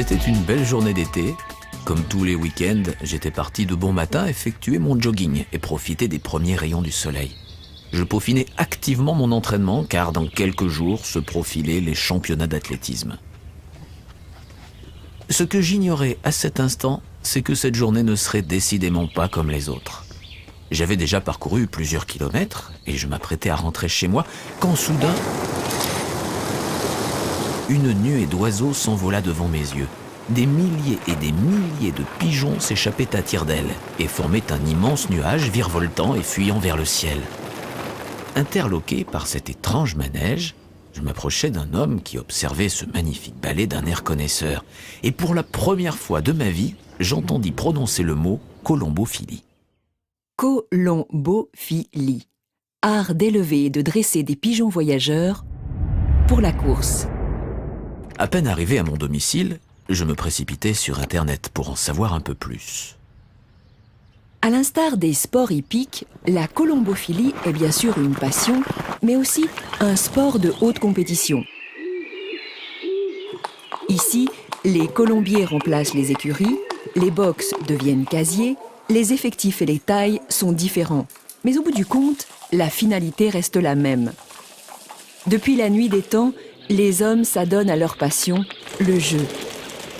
C'était une belle journée d'été. Comme tous les week-ends, j'étais parti de bon matin effectuer mon jogging et profiter des premiers rayons du soleil. Je peaufinais activement mon entraînement car dans quelques jours se profilaient les championnats d'athlétisme. Ce que j'ignorais à cet instant, c'est que cette journée ne serait décidément pas comme les autres. J'avais déjà parcouru plusieurs kilomètres et je m'apprêtais à rentrer chez moi quand soudain, une nuée d'oiseaux s'envola devant mes yeux. Des milliers et des milliers de pigeons s'échappaient à tire-d'aile et formaient un immense nuage virevoltant et fuyant vers le ciel. Interloqué par cet étrange manège, je m'approchais d'un homme qui observait ce magnifique ballet d'un air connaisseur. Et pour la première fois de ma vie, j'entendis prononcer le mot colombophilie. Colombophilie, art d'élever et de dresser des pigeons voyageurs pour la course. À peine arrivé à mon domicile, je me précipitai sur Internet pour en savoir un peu plus. À l'instar des sports hippiques, la colombophilie est bien sûr une passion, mais aussi un sport de haute compétition. Ici, les colombiers remplacent les écuries, les box deviennent casiers, les effectifs et les tailles sont différents. Mais au bout du compte, la finalité reste la même. Depuis la nuit des temps, les hommes s'adonnent à leur passion, le jeu.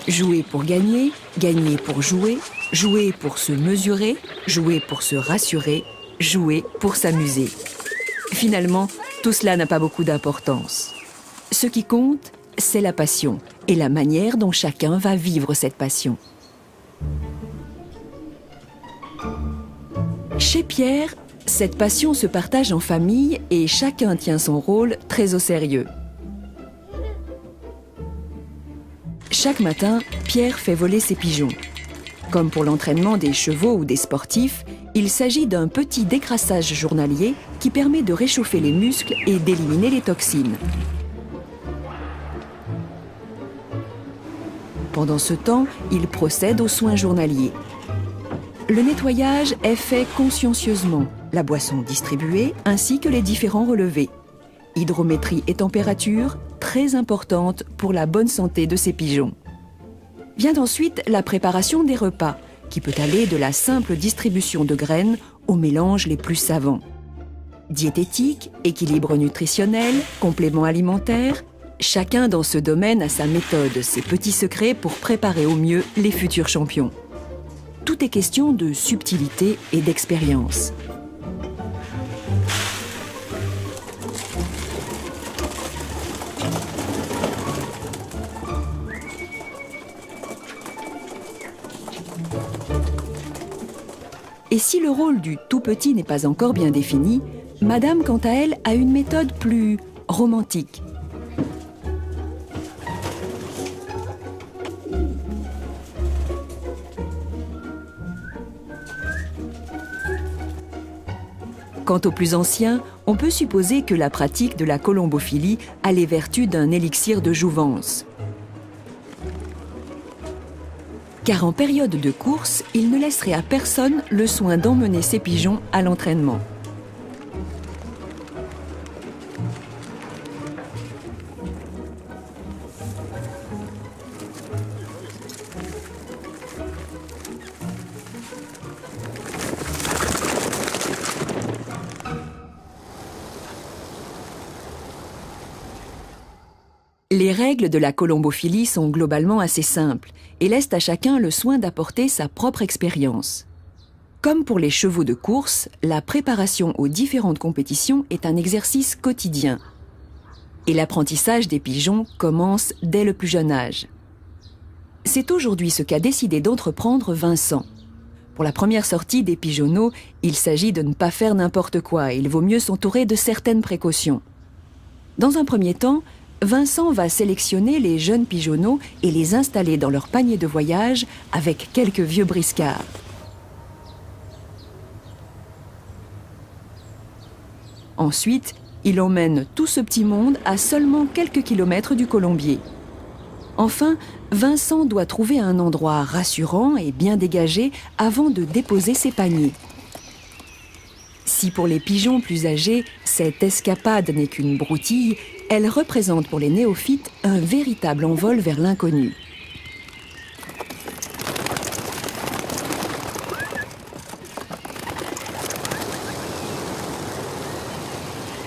Jouer pour gagner, gagner pour jouer, jouer pour se mesurer, jouer pour se rassurer, jouer pour s'amuser. Finalement, tout cela n'a pas beaucoup d'importance. Ce qui compte, c'est la passion et la manière dont chacun va vivre cette passion. Chez Pierre, cette passion se partage en famille et chacun tient son rôle très au sérieux. Chaque matin, Pierre fait voler ses pigeons. Comme pour l'entraînement des chevaux ou des sportifs, il s'agit d'un petit décrassage journalier qui permet de réchauffer les muscles et d'éliminer les toxines. Pendant ce temps, il procède aux soins journaliers. Le nettoyage est fait consciencieusement, la boisson distribuée ainsi que les différents relevés. Hydrométrie et température, très importante pour la bonne santé de ces pigeons. Vient ensuite la préparation des repas, qui peut aller de la simple distribution de graines aux mélanges les plus savants. Diététique, équilibre nutritionnel, compléments alimentaires, chacun dans ce domaine a sa méthode, ses petits secrets pour préparer au mieux les futurs champions. Tout est question de subtilité et d'expérience. Et si le rôle du tout petit n'est pas encore bien défini, Madame, quant à elle, a une méthode plus romantique. Quant aux plus anciens, on peut supposer que la pratique de la colombophilie a les vertus d'un élixir de jouvence. Car en période de course, il ne laisserait à personne le soin d'emmener ses pigeons à l'entraînement. Les règles de la colombophilie sont globalement assez simples et laissent à chacun le soin d'apporter sa propre expérience. Comme pour les chevaux de course, la préparation aux différentes compétitions est un exercice quotidien. Et l'apprentissage des pigeons commence dès le plus jeune âge. C'est aujourd'hui ce qu'a décidé d'entreprendre Vincent. Pour la première sortie des pigeonneaux, il s'agit de ne pas faire n'importe quoi et il vaut mieux s'entourer de certaines précautions. Dans un premier temps, Vincent va sélectionner les jeunes pigeonneaux et les installer dans leur panier de voyage avec quelques vieux briscards. Ensuite, il emmène tout ce petit monde à seulement quelques kilomètres du colombier. Enfin, Vincent doit trouver un endroit rassurant et bien dégagé avant de déposer ses paniers. Si pour les pigeons plus âgés, cette escapade n'est qu'une broutille, elle représente pour les néophytes un véritable envol vers l'inconnu.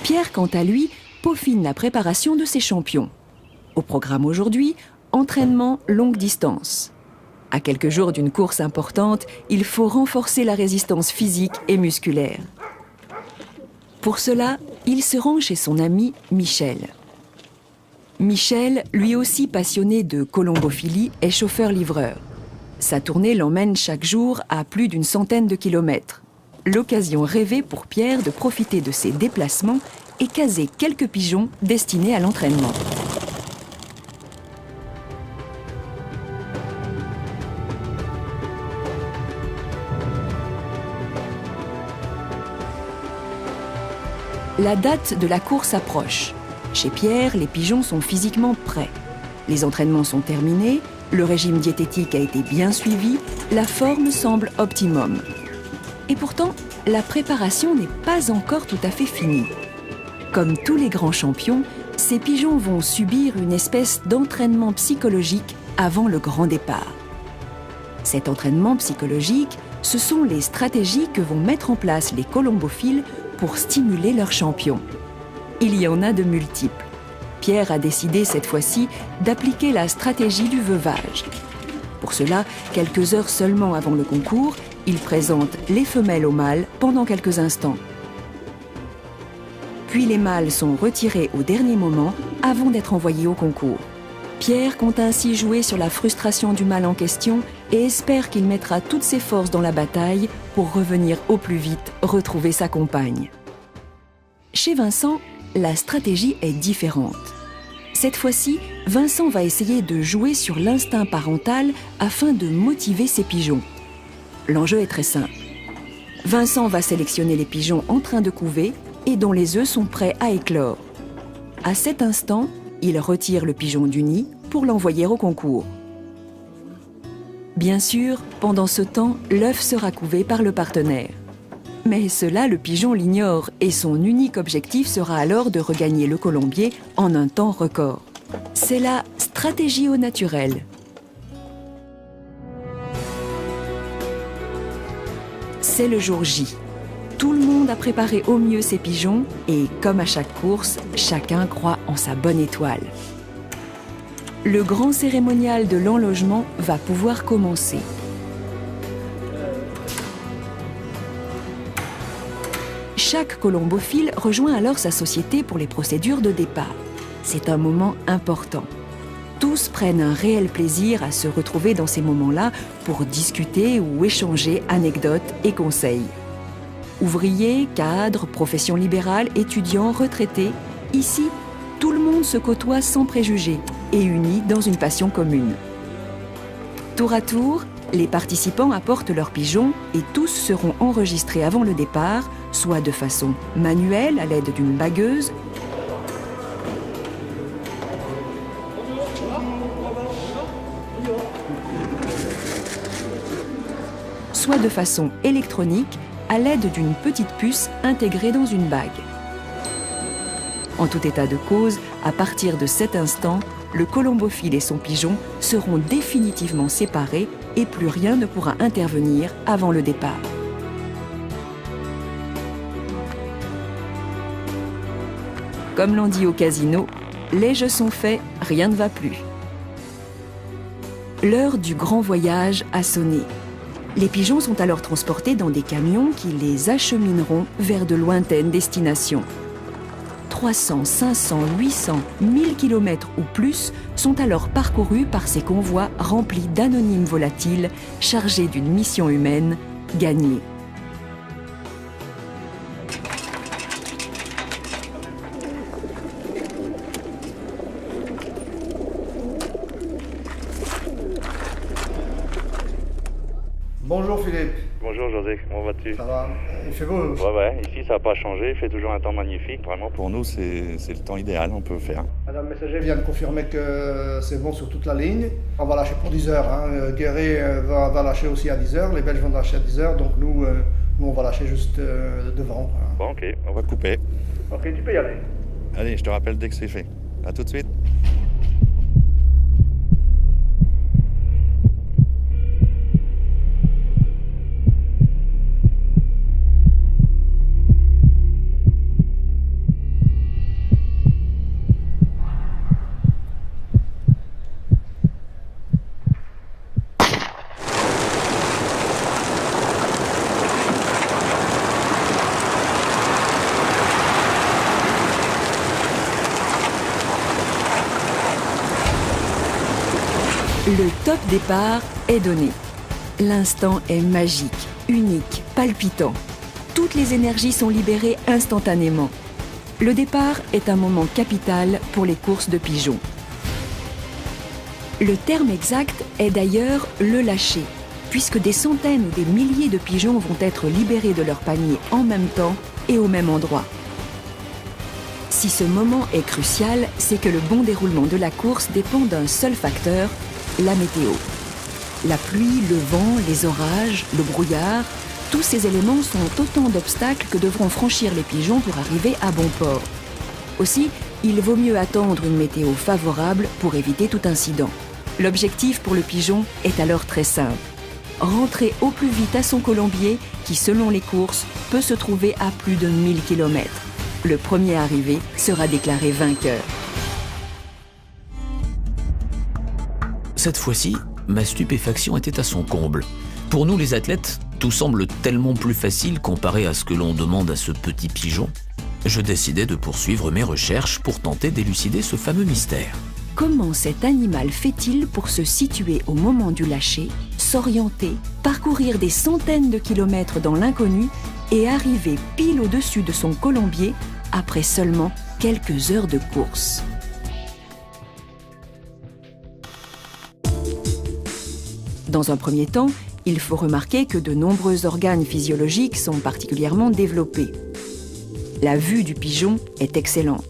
Pierre, quant à lui, peaufine la préparation de ses champions. Au programme aujourd'hui, entraînement longue distance. À quelques jours d'une course importante, il faut renforcer la résistance physique et musculaire. Pour cela, il se rend chez son ami Michel. Michel, lui aussi passionné de colombophilie, est chauffeur-livreur. Sa tournée l'emmène chaque jour à plus d'une centaine de kilomètres. L'occasion rêvée pour Pierre de profiter de ses déplacements et caser quelques pigeons destinés à l'entraînement. La date de la course approche. Chez Pierre, les pigeons sont physiquement prêts. Les entraînements sont terminés, le régime diététique a été bien suivi, la forme semble optimum. Et pourtant, la préparation n'est pas encore tout à fait finie. Comme tous les grands champions, ces pigeons vont subir une espèce d'entraînement psychologique avant le grand départ. Cet entraînement psychologique, ce sont les stratégies que vont mettre en place les colombophiles pour stimuler leurs champions. Il y en a de multiples. Pierre a décidé cette fois-ci d'appliquer la stratégie du veuvage. Pour cela, quelques heures seulement avant le concours, il présente les femelles aux mâles pendant quelques instants. Puis les mâles sont retirés au dernier moment avant d'être envoyés au concours. Pierre compte ainsi jouer sur la frustration du mâle en question et espère qu'il mettra toutes ses forces dans la bataille pour revenir au plus vite retrouver sa compagne. Chez Vincent, la stratégie est différente. Cette fois-ci, Vincent va essayer de jouer sur l'instinct parental afin de motiver ses pigeons. L'enjeu est très simple. Vincent va sélectionner les pigeons en train de couver et dont les œufs sont prêts à éclore. À cet instant, il retire le pigeon du nid pour l'envoyer au concours. Bien sûr, pendant ce temps, l'œuf sera couvé par le partenaire. Mais cela, le pigeon l'ignore et son unique objectif sera alors de regagner le colombier en un temps record. C'est la stratégie au naturel. C'est le jour J. Tout le monde a préparé au mieux ses pigeons et, comme à chaque course, chacun croit en sa bonne étoile. Le grand cérémonial de l'enlogement va pouvoir commencer. Chaque colombophile rejoint alors sa société pour les procédures de départ. C'est un moment important. Tous prennent un réel plaisir à se retrouver dans ces moments-là pour discuter ou échanger anecdotes et conseils. Ouvriers, cadres, professions libérales, étudiants, retraités, ici, tout le monde se côtoie sans préjugés et uni dans une passion commune. Tour à tour, les participants apportent leurs pigeons et tous seront enregistrés avant le départ, soit de façon manuelle à l'aide d'une bagueuse, soit de façon électronique à l'aide d'une petite puce intégrée dans une bague. En tout état de cause, à partir de cet instant, le colombophile et son pigeon seront définitivement séparés et plus rien ne pourra intervenir avant le départ. Comme l'on dit au casino, les jeux sont faits, rien ne va plus. L'heure du grand voyage a sonné. Les pigeons sont alors transportés dans des camions qui les achemineront vers de lointaines destinations. 300, 500, 800, 1000 km ou plus sont alors parcourus par ces convois remplis d'anonymes volatiles chargés d'une mission humaine, gagner. Bonjour Philippe. Bonjour José, comment vas-tu? Ça va? Il fait beau. Ouais, ici ça n'a pas changé, il fait toujours un temps magnifique. Vraiment pour nous c'est le temps idéal, on peut faire. Madame Messager vient de confirmer que c'est bon sur toute la ligne. On va lâcher pour 10 heures. Hein. Guéret va lâcher aussi à 10 heures, les Belges vont lâcher à 10 heures, donc nous on va lâcher juste devant. Voilà. Bon ok, on va couper. Ok, tu peux y aller. Allez, je te rappelle dès que c'est fait. À tout de suite. Le top départ est donné. L'instant est magique, unique, palpitant. Toutes les énergies sont libérées instantanément. Le départ est un moment capital pour les courses de pigeons. Le terme exact est d'ailleurs le lâcher, puisque des centaines ou des milliers de pigeons vont être libérés de leur panier en même temps et au même endroit. Si ce moment est crucial, c'est que le bon déroulement de la course dépend d'un seul facteur, la météo. La pluie, le vent, les orages, le brouillard, tous ces éléments sont autant d'obstacles que devront franchir les pigeons pour arriver à bon port. Aussi, il vaut mieux attendre une météo favorable pour éviter tout incident. L'objectif pour le pigeon est alors très simple. Rentrer au plus vite à son colombier qui, selon les courses, peut se trouver à plus de 1000 km. Le premier arrivé sera déclaré vainqueur. Cette fois-ci, ma stupéfaction était à son comble. Pour nous les athlètes, tout semble tellement plus facile comparé à ce que l'on demande à ce petit pigeon. Je décidai de poursuivre mes recherches pour tenter d'élucider ce fameux mystère. Comment cet animal fait-il pour se situer au moment du lâcher, s'orienter, parcourir des centaines de kilomètres dans l'inconnu et arriver pile au-dessus de son colombier après seulement quelques heures de course? Dans un premier temps, il faut remarquer que de nombreux organes physiologiques sont particulièrement développés. La vue du pigeon est excellente.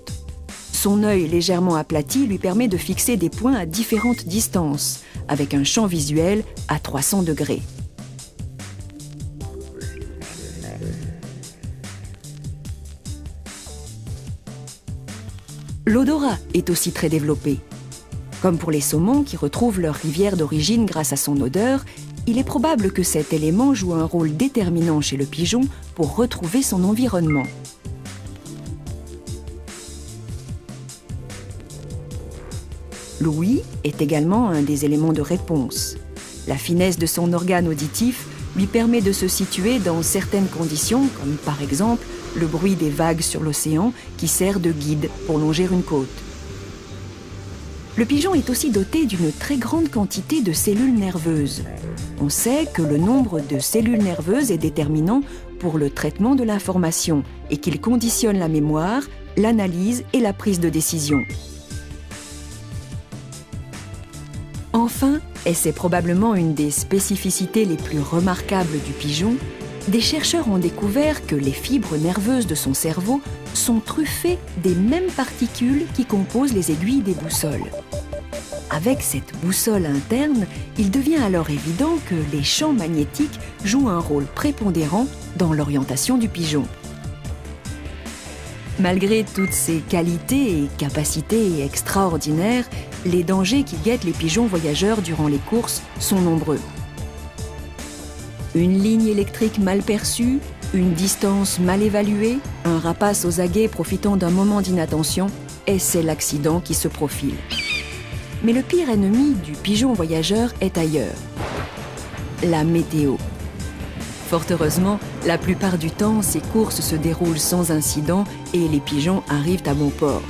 Son œil légèrement aplati lui permet de fixer des points à différentes distances, avec un champ visuel à 300 degrés. L'odorat est aussi très développé. Comme pour les saumons qui retrouvent leur rivière d'origine grâce à son odeur, il est probable que cet élément joue un rôle déterminant chez le pigeon pour retrouver son environnement. L'ouïe est également un des éléments de réponse. La finesse de son organe auditif lui permet de se situer dans certaines conditions, comme par exemple le bruit des vagues sur l'océan qui sert de guide pour longer une côte. Le pigeon est aussi doté d'une très grande quantité de cellules nerveuses. On sait que le nombre de cellules nerveuses est déterminant pour le traitement de l'information et qu'il conditionne la mémoire, l'analyse et la prise de décision. Enfin, et c'est probablement une des spécificités les plus remarquables du pigeon, des chercheurs ont découvert que les fibres nerveuses de son cerveau sont truffées des mêmes particules qui composent les aiguilles des boussoles. Avec cette boussole interne, il devient alors évident que les champs magnétiques jouent un rôle prépondérant dans l'orientation du pigeon. Malgré toutes ces qualités et capacités extraordinaires, les dangers qui guettent les pigeons voyageurs durant les courses sont nombreux. Une ligne électrique mal perçue, une distance mal évaluée, un rapace aux aguets profitant d'un moment d'inattention, et c'est l'accident qui se profile. Mais le pire ennemi du pigeon voyageur est ailleurs. La météo. Fort heureusement, la plupart du temps, ces courses se déroulent sans incident et les pigeons arrivent à bon port.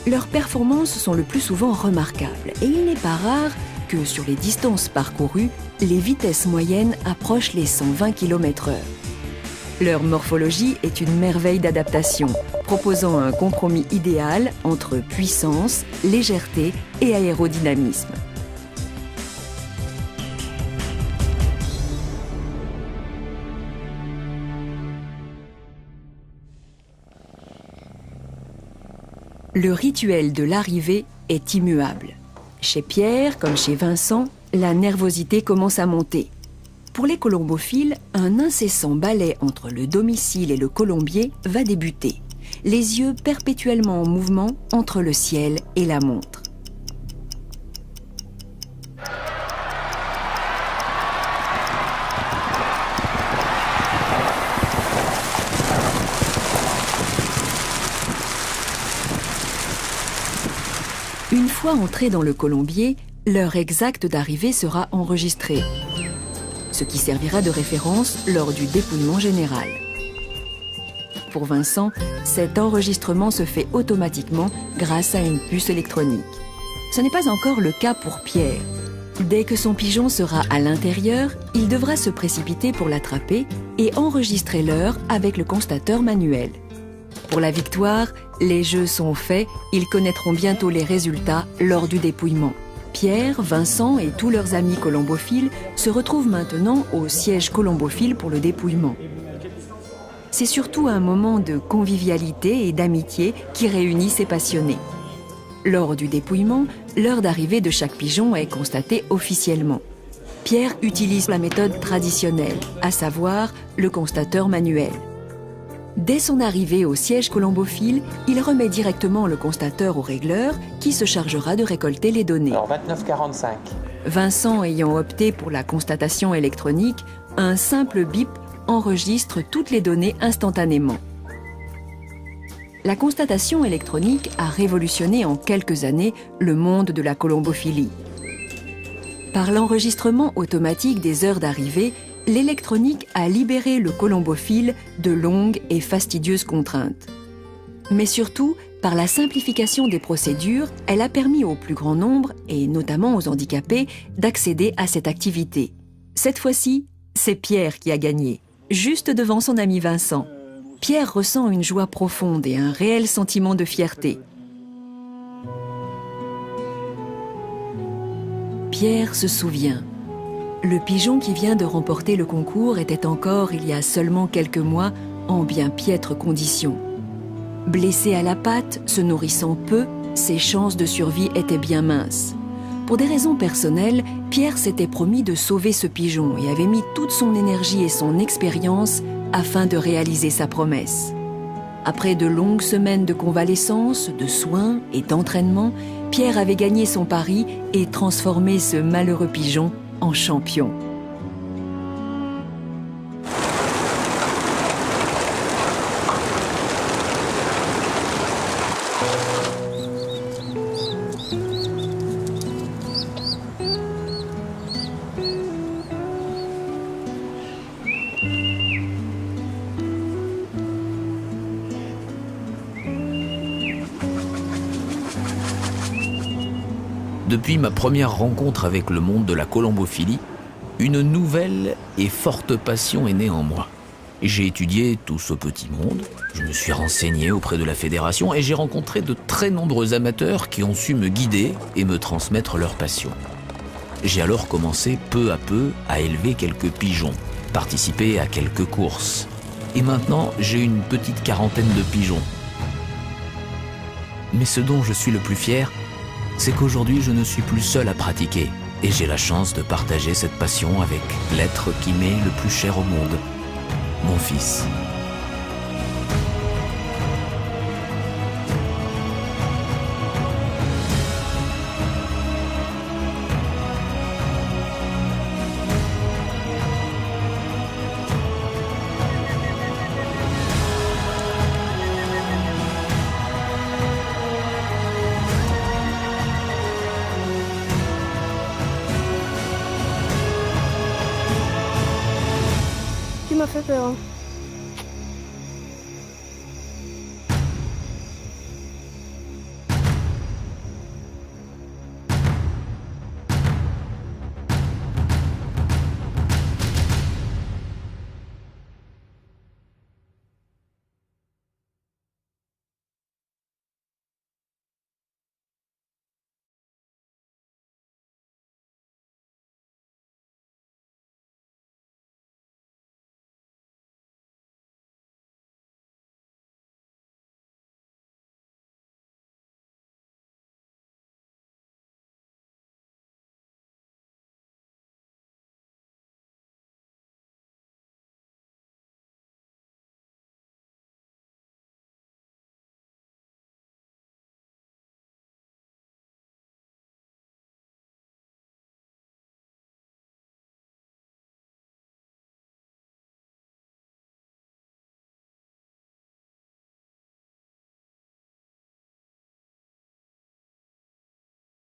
Leurs performances sont le plus souvent remarquables et il n'est pas rare que sur les distances parcourues, les vitesses moyennes approchent les 120 km/h. Leur morphologie est une merveille d'adaptation, proposant un compromis idéal entre puissance, légèreté et aérodynamisme. Le rituel de l'arrivée est immuable. Chez Pierre, comme chez Vincent, la nervosité commence à monter. Pour les colombophiles, un incessant balai entre le domicile et le colombier va débuter, les yeux perpétuellement en mouvement entre le ciel et la montre. Une fois entrés dans le colombier, l'heure exacte d'arrivée sera enregistrée, ce qui servira de référence lors du dépouillement général. pour Vincent, cet enregistrement se fait automatiquement grâce à une puce électronique. Ce n'est pas encore le cas pour Pierre. Dès que son pigeon sera à l'intérieur, il devra se précipiter pour l'attraper et enregistrer l'heure avec le constateur manuel. Pour la victoire, les jeux sont faits, ils connaîtront bientôt les résultats lors du dépouillement. Pierre, Vincent et tous leurs amis colombophiles se retrouvent maintenant au siège colombophile pour le dépouillement. C'est surtout un moment de convivialité et d'amitié qui réunit ces passionnés. Lors du dépouillement, l'heure d'arrivée de chaque pigeon est constatée officiellement. Pierre utilise la méthode traditionnelle, à savoir le constateur manuel. Dès son arrivée au siège colombophile, il remet directement le constateur au régleur qui se chargera de récolter les données. Alors 29,45. Vincent ayant opté pour la constatation électronique, un simple bip enregistre toutes les données instantanément. La constatation électronique a révolutionné en quelques années le monde de la colombophilie. Par l'enregistrement automatique des heures d'arrivée, l'électronique a libéré le colombophile de longues et fastidieuses contraintes. Mais surtout, par la simplification des procédures, elle a permis au plus grand nombre, et notamment aux handicapés, d'accéder à cette activité. Cette fois-ci, c'est Pierre qui a gagné, juste devant son ami Vincent. Pierre ressent une joie profonde et un réel sentiment de fierté. Pierre se souvient. Le pigeon qui vient de remporter le concours était encore, il y a seulement quelques mois, en bien piètre condition. Blessé à la patte, se nourrissant peu, ses chances de survie étaient bien minces. Pour des raisons personnelles, Pierre s'était promis de sauver ce pigeon et avait mis toute son énergie et son expérience afin de réaliser sa promesse. Après de longues semaines de convalescence, de soins et d'entraînement, Pierre avait gagné son pari et transformé ce malheureux pigeon en champion. Depuis ma première rencontre avec le monde de la colombophilie, une nouvelle et forte passion est née en moi. J'ai étudié tout ce petit monde, je me suis renseigné auprès de la fédération et j'ai rencontré de très nombreux amateurs qui ont su me guider et me transmettre leur passion. J'ai alors commencé peu à peu à élever quelques pigeons, participer à quelques courses. Et maintenant, j'ai une petite quarantaine de pigeons. Mais ce dont je suis le plus fier, c'est qu'aujourd'hui je ne suis plus seul à pratiquer et j'ai la chance de partager cette passion avec l'être qui m'est le plus cher au monde, mon fils. Tu m'as fait peur. Hein.